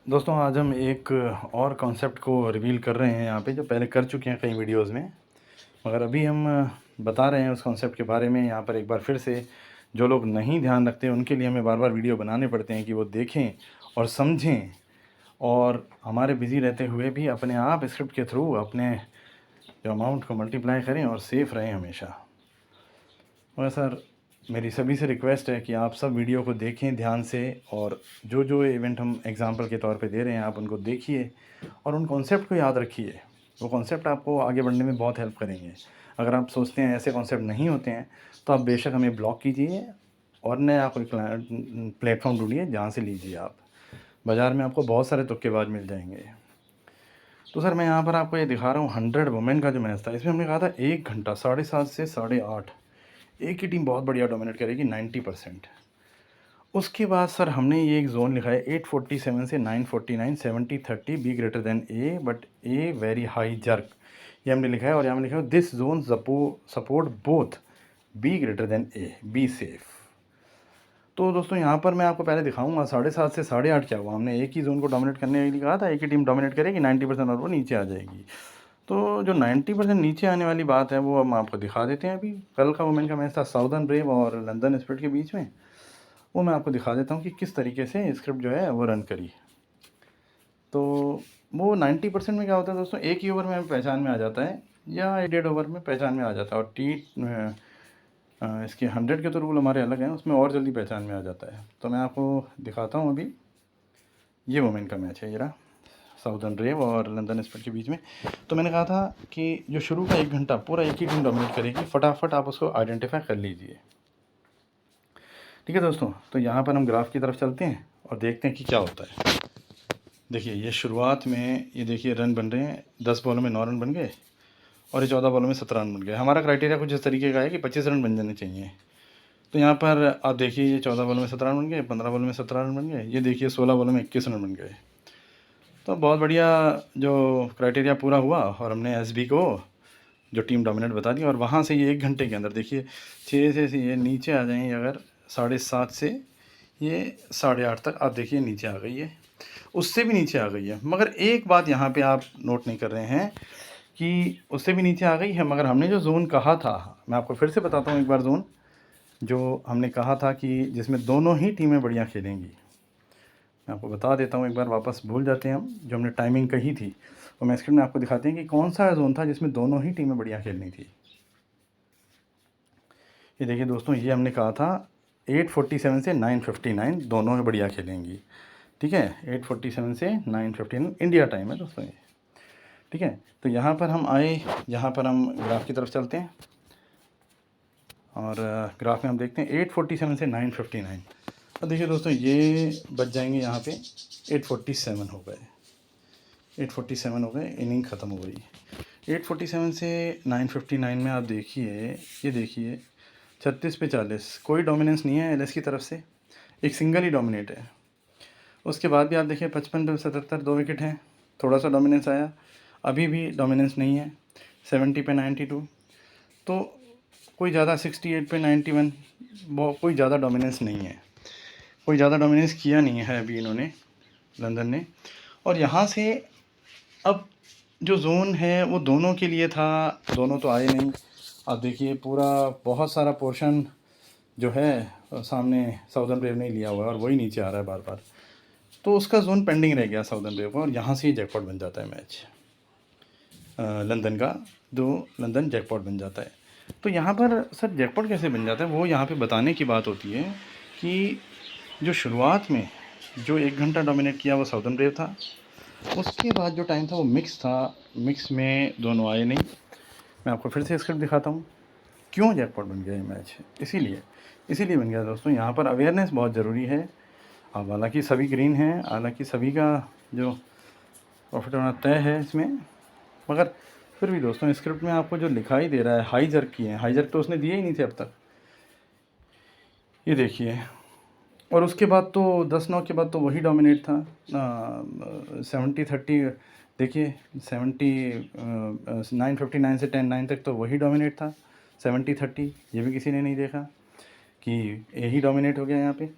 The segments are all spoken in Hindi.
दोस्तों आज हम एक और कॉन्सेप्ट को रिवील कर रहे हैं यहाँ पे, जो पहले कर चुके हैं कई वीडियोस में, मगर अभी हम बता रहे हैं उस कॉन्सेप्ट के बारे में यहाँ पर एक बार फिर से। जो लोग नहीं ध्यान रखते उनके लिए हमें बार बार वीडियो बनाने पड़ते हैं कि वो देखें और समझें, और हमारे बिज़ी रहते हुए भी अपने आप स्क्रिप्ट के थ्रू अपने जो अमाउंट को मल्टीप्लाई करें और सेफ रहें हमेशा। और सर, मेरी सभी से रिक्वेस्ट है कि आप सब वीडियो को देखें ध्यान से, और जो जो इवेंट हम एग्जांपल के तौर पे दे रहे हैं आप उनको देखिए और उन कॉन्सेप्ट को याद रखिए। वो कॉन्सेप्ट आपको आगे बढ़ने में बहुत हेल्प करेंगे। अगर आप सोचते हैं ऐसे कॉन्सेप्ट नहीं होते हैं तो आप बेशक हमें ब्लॉक कीजिए और नया कोई प्लेटफॉर्म ढूंढिए जहाँ से लीजिए। आप बाज़ार में आपको बहुत सारे तुक्केबाज मिल जाएंगे। तो सर, मैं यहाँ पर आपको ये दिखा रहा हूँ 100 वुमेन का जो मैच था, इसमें हमने कहा था 1 घंटा 7:30 से 8:30 एक ही टीम बहुत बढ़िया डोमिनेट करेगी 90%। उसके बाद सर हमने ये एक जोन लिखा है 847 से 949, 70-30 be greater than A but a very high jerk, ये हमने लिखा है। और यहाँ में लिखा है this zone support both be greater than A, be safe. तो दोस्तों यहाँ पर मैं आपको पहले दिखाऊंगा 7:30 से 8:30 क्या हुआ। हमने एक ही जोन को डोमिनेट करने के लिए कहा था, एक ही टीम डोमिनेट करेगी 90% और वो नीचे आ जाएगी। तो जो 90% नीचे आने वाली बात है वो हम आपको दिखा देते हैं। अभी कल का वुमेन का मैच था साउदर्न ब्रेव और लंदन स्पिरिट के बीच में, वो मैं आपको दिखा देता हूँ कि किस तरीके से स्क्रिप्ट जो है वो रन करी। तो वो 90% में क्या होता है दोस्तों, एक ही ओवर में पहचान में आ जाता है या 1.5 ओवर में पहचान में आ जाता है। और इसके 100 के तो रूल हमारे अलग हैं, उसमें और जल्दी पहचान में आ जाता है। तो मैं आपको दिखाता हूँ। अभी ये वुमेन का मैच है, ये रहा साउदर्न ब्रेव और लंदन स्पिरिट के बीच में। तो मैंने कहा था कि जो शुरू का 1 घंटा पूरा एक ही टीम डोमिनेट करेगी, फटाफट आप उसको आइडेंटिफाई कर लीजिए। ठीक है दोस्तों, तो यहाँ पर हम ग्राफ की तरफ चलते हैं और देखते हैं कि क्या होता है। देखिए ये शुरुआत में, ये देखिए रन बन रहे हैं, 10 बॉलों में 9 रन बन गए और ये 14 बॉलों में 17 रन बन गए। हमारा क्राइटेरिया कुछ इस तरीके का है कि 25 रन बन जाने चाहिए। तो यहाँ पर आप देखिए ये 14 बॉलों में 17 रन बन गए, 15 बॉलों में 17 रन बन गए, ये देखिए 16 बॉलों में 21 रन बन गए। तो बहुत बढ़िया जो क्राइटेरिया पूरा हुआ और हमने एसबी को जो टीम डोमिनेट बता दी। और वहाँ से ये 1 घंटे के अंदर देखिए 6 से ये नीचे आ जाएंगे, अगर 7:30 से ये 8:30 तक आप देखिए नीचे आ गई है, उससे भी नीचे आ गई है। मगर एक बात यहाँ पे आप नोट नहीं कर रहे हैं कि उससे भी नीचे आ गई है, मगर हमने जो जोन कहा था, मैं आपको फिर से बताता हूँ एक बार, जोन जो हमने कहा था कि जिसमें दोनों ही टीमें बढ़िया खेलेंगी, मैं आपको बता देता हूँ एक बार, वापस भूल जाते हैं हम। जो हमने टाइमिंग कही थी तो मैं स्क्रीन में आपको दिखाते हैं कि कौन सा जोन था जिसमें दोनों ही टीमें बढ़िया खेलनी थी। ये देखिए दोस्तों, ये हमने कहा था 847 से 959 दोनों में बढ़िया खेलेंगी। ठीक है, 847 से 959 इंडिया टाइम है दोस्तों ये। ठीक है, तो यहाँ पर हम आए, यहाँ पर हम ग्राफ की तरफ चलते हैं और ग्राफ में हम देखते हैं 847 से 959। अब देखिए दोस्तों, ये बच जाएंगे यहाँ पे 847 हो गए, 847 हो गए, इनिंग ख़त्म हो गई। 847 से 959 में आप देखिए, ये देखिए 36 पे 40, कोई डोमिनेंस नहीं है एलएस की तरफ से, एक सिंगल ही डोमिनेट है। उसके बाद भी आप देखिए 55 पे 77 2 विकेट हैं, थोड़ा सा डोमिनेंस आया, अभी भी डोमिनेंस नहीं है। 70 पे 92, तो कोई ज़्यादा 68 पे 91, वो कोई ज़्यादा डोमिनेंस नहीं है, कोई ज़्यादा डोमिनेंस किया नहीं है अभी इन्होंने, लंदन ने। और यहाँ से अब जो जोन है वो दोनों के लिए था, दोनों तो आए नहीं। आप देखिए पूरा बहुत सारा पोर्शन जो है सामने साउदर्न ब्रेव ने लिया हुआ है और वही नीचे आ रहा है बार बार, तो उसका जोन पेंडिंग रह गया साउदर्न ब्रेव का, और यहाँ से ही जैकपॉट बन जाता है मैच लंदन का, जो लंदन जैकपॉट बन जाता है। तो यहाँ पर सर जैकपॉट कैसे बन जाता है, वो यहाँ पे बताने की बात होती है कि जो शुरुआत में जो 1 घंटा डोमिनेट किया वो साउदर्न ब्रेव था, उसके बाद जो टाइम था वो मिक्स था, मिक्स में दोनों आए नहीं। मैं आपको फिर से स्क्रिप्ट दिखाता हूँ क्यों जैकपॉट बन गया ये मैच। इसीलिए बन गया दोस्तों, यहाँ पर अवेयरनेस बहुत ज़रूरी है। अब हालांकि सभी ग्रीन हैं, हालांकि सभी का जो प्रॉफिट होना तय है इसमें, मगर फिर भी दोस्तों स्क्रिप्ट में आपको जो लिखाई दे रहा है हाई जर्क की है, हाई जर्क तो उसने दिए ही नहीं थे अब तक, ये देखिए। और उसके बाद तो 10-9 के बाद तो वही डोमिनेट था, 70-30 देखिए, 959 से 10-9 तक तो वही डोमिनेट था। 70-30 ये भी किसी ने नहीं देखा कि यही डोमिनेट हो गया यहाँ पे।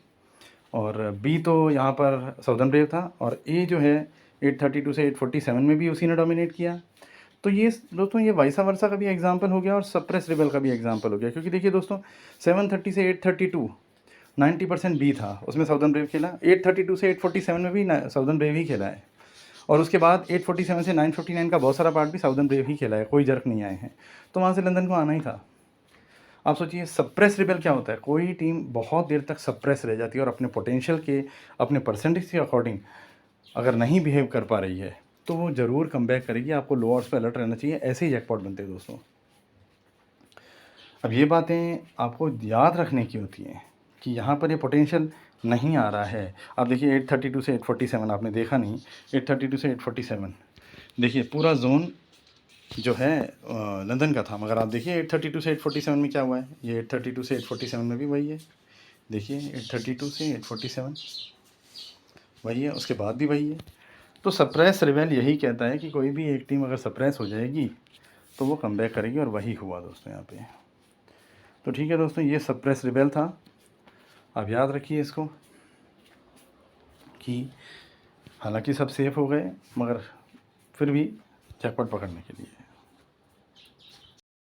और बी तो यहाँ पर साउदर्न ब्रेव था, और ए जो है 832 से 847 में भी उसी ने डोमिनेट किया। तो ये दोस्तों ये वाइसा वर्सा का भी एग्जांपल हो गया और सप्रेस रिबेल का भी एग्जांपल हो गया, क्योंकि देखिए दोस्तों 730 से 832 90% बी था, उसमें साउदर्न ब्रेव खेला। 832 से 847 में भी साउदर्न ब्रेव ही खेला है, और उसके बाद 847 से 959 का बहुत सारा पार्ट भी साउदर्न ब्रेव ही खेला है, कोई जर्क नहीं आए हैं। तो वहाँ से लंदन को आना ही था। आप सोचिए सप्रेस रिबेल क्या होता है, कोई टीम बहुत देर तक सप्रेस रह जाती है और अपने पोटेंशियल के, अपने परसेंटेज के अकॉर्डिंग अगर नहीं बिहेव कर पा रही है तो वो ज़रूर कम बैक करेगी। आपको लो ऑड्स पे अलर्ट रहना चाहिए, ऐसे ही जैकपॉट बनते हैं दोस्तों। अब ये बातें आपको याद रखने की होती हैं कि यहाँ पर ये पोटेंशियल नहीं आ रहा है। आप देखिए 832 से 847 आपने देखा नहीं, 832 से 847 देखिए पूरा जोन जो है लंदन का था, मगर आप देखिए 832 से 847 में क्या हुआ है, ये 832 से 847 में भी वही है। देखिए 832 से 847 वही है, उसके बाद भी वही है। तो सप्रेस रिवेल यही कहता है कि कोई भी एक टीम अगर सप्रेस हो जाएगी तो वो कमबैक करेगी, और वही हुआ दोस्तों यहाँ पे। तो ठीक है दोस्तों, ये सप्रेस रिवेल था, आप याद रखिए इसको कि हालांकि सब सेफ़ हो गए मगर फिर भी जैकपॉट पकड़ने के लिए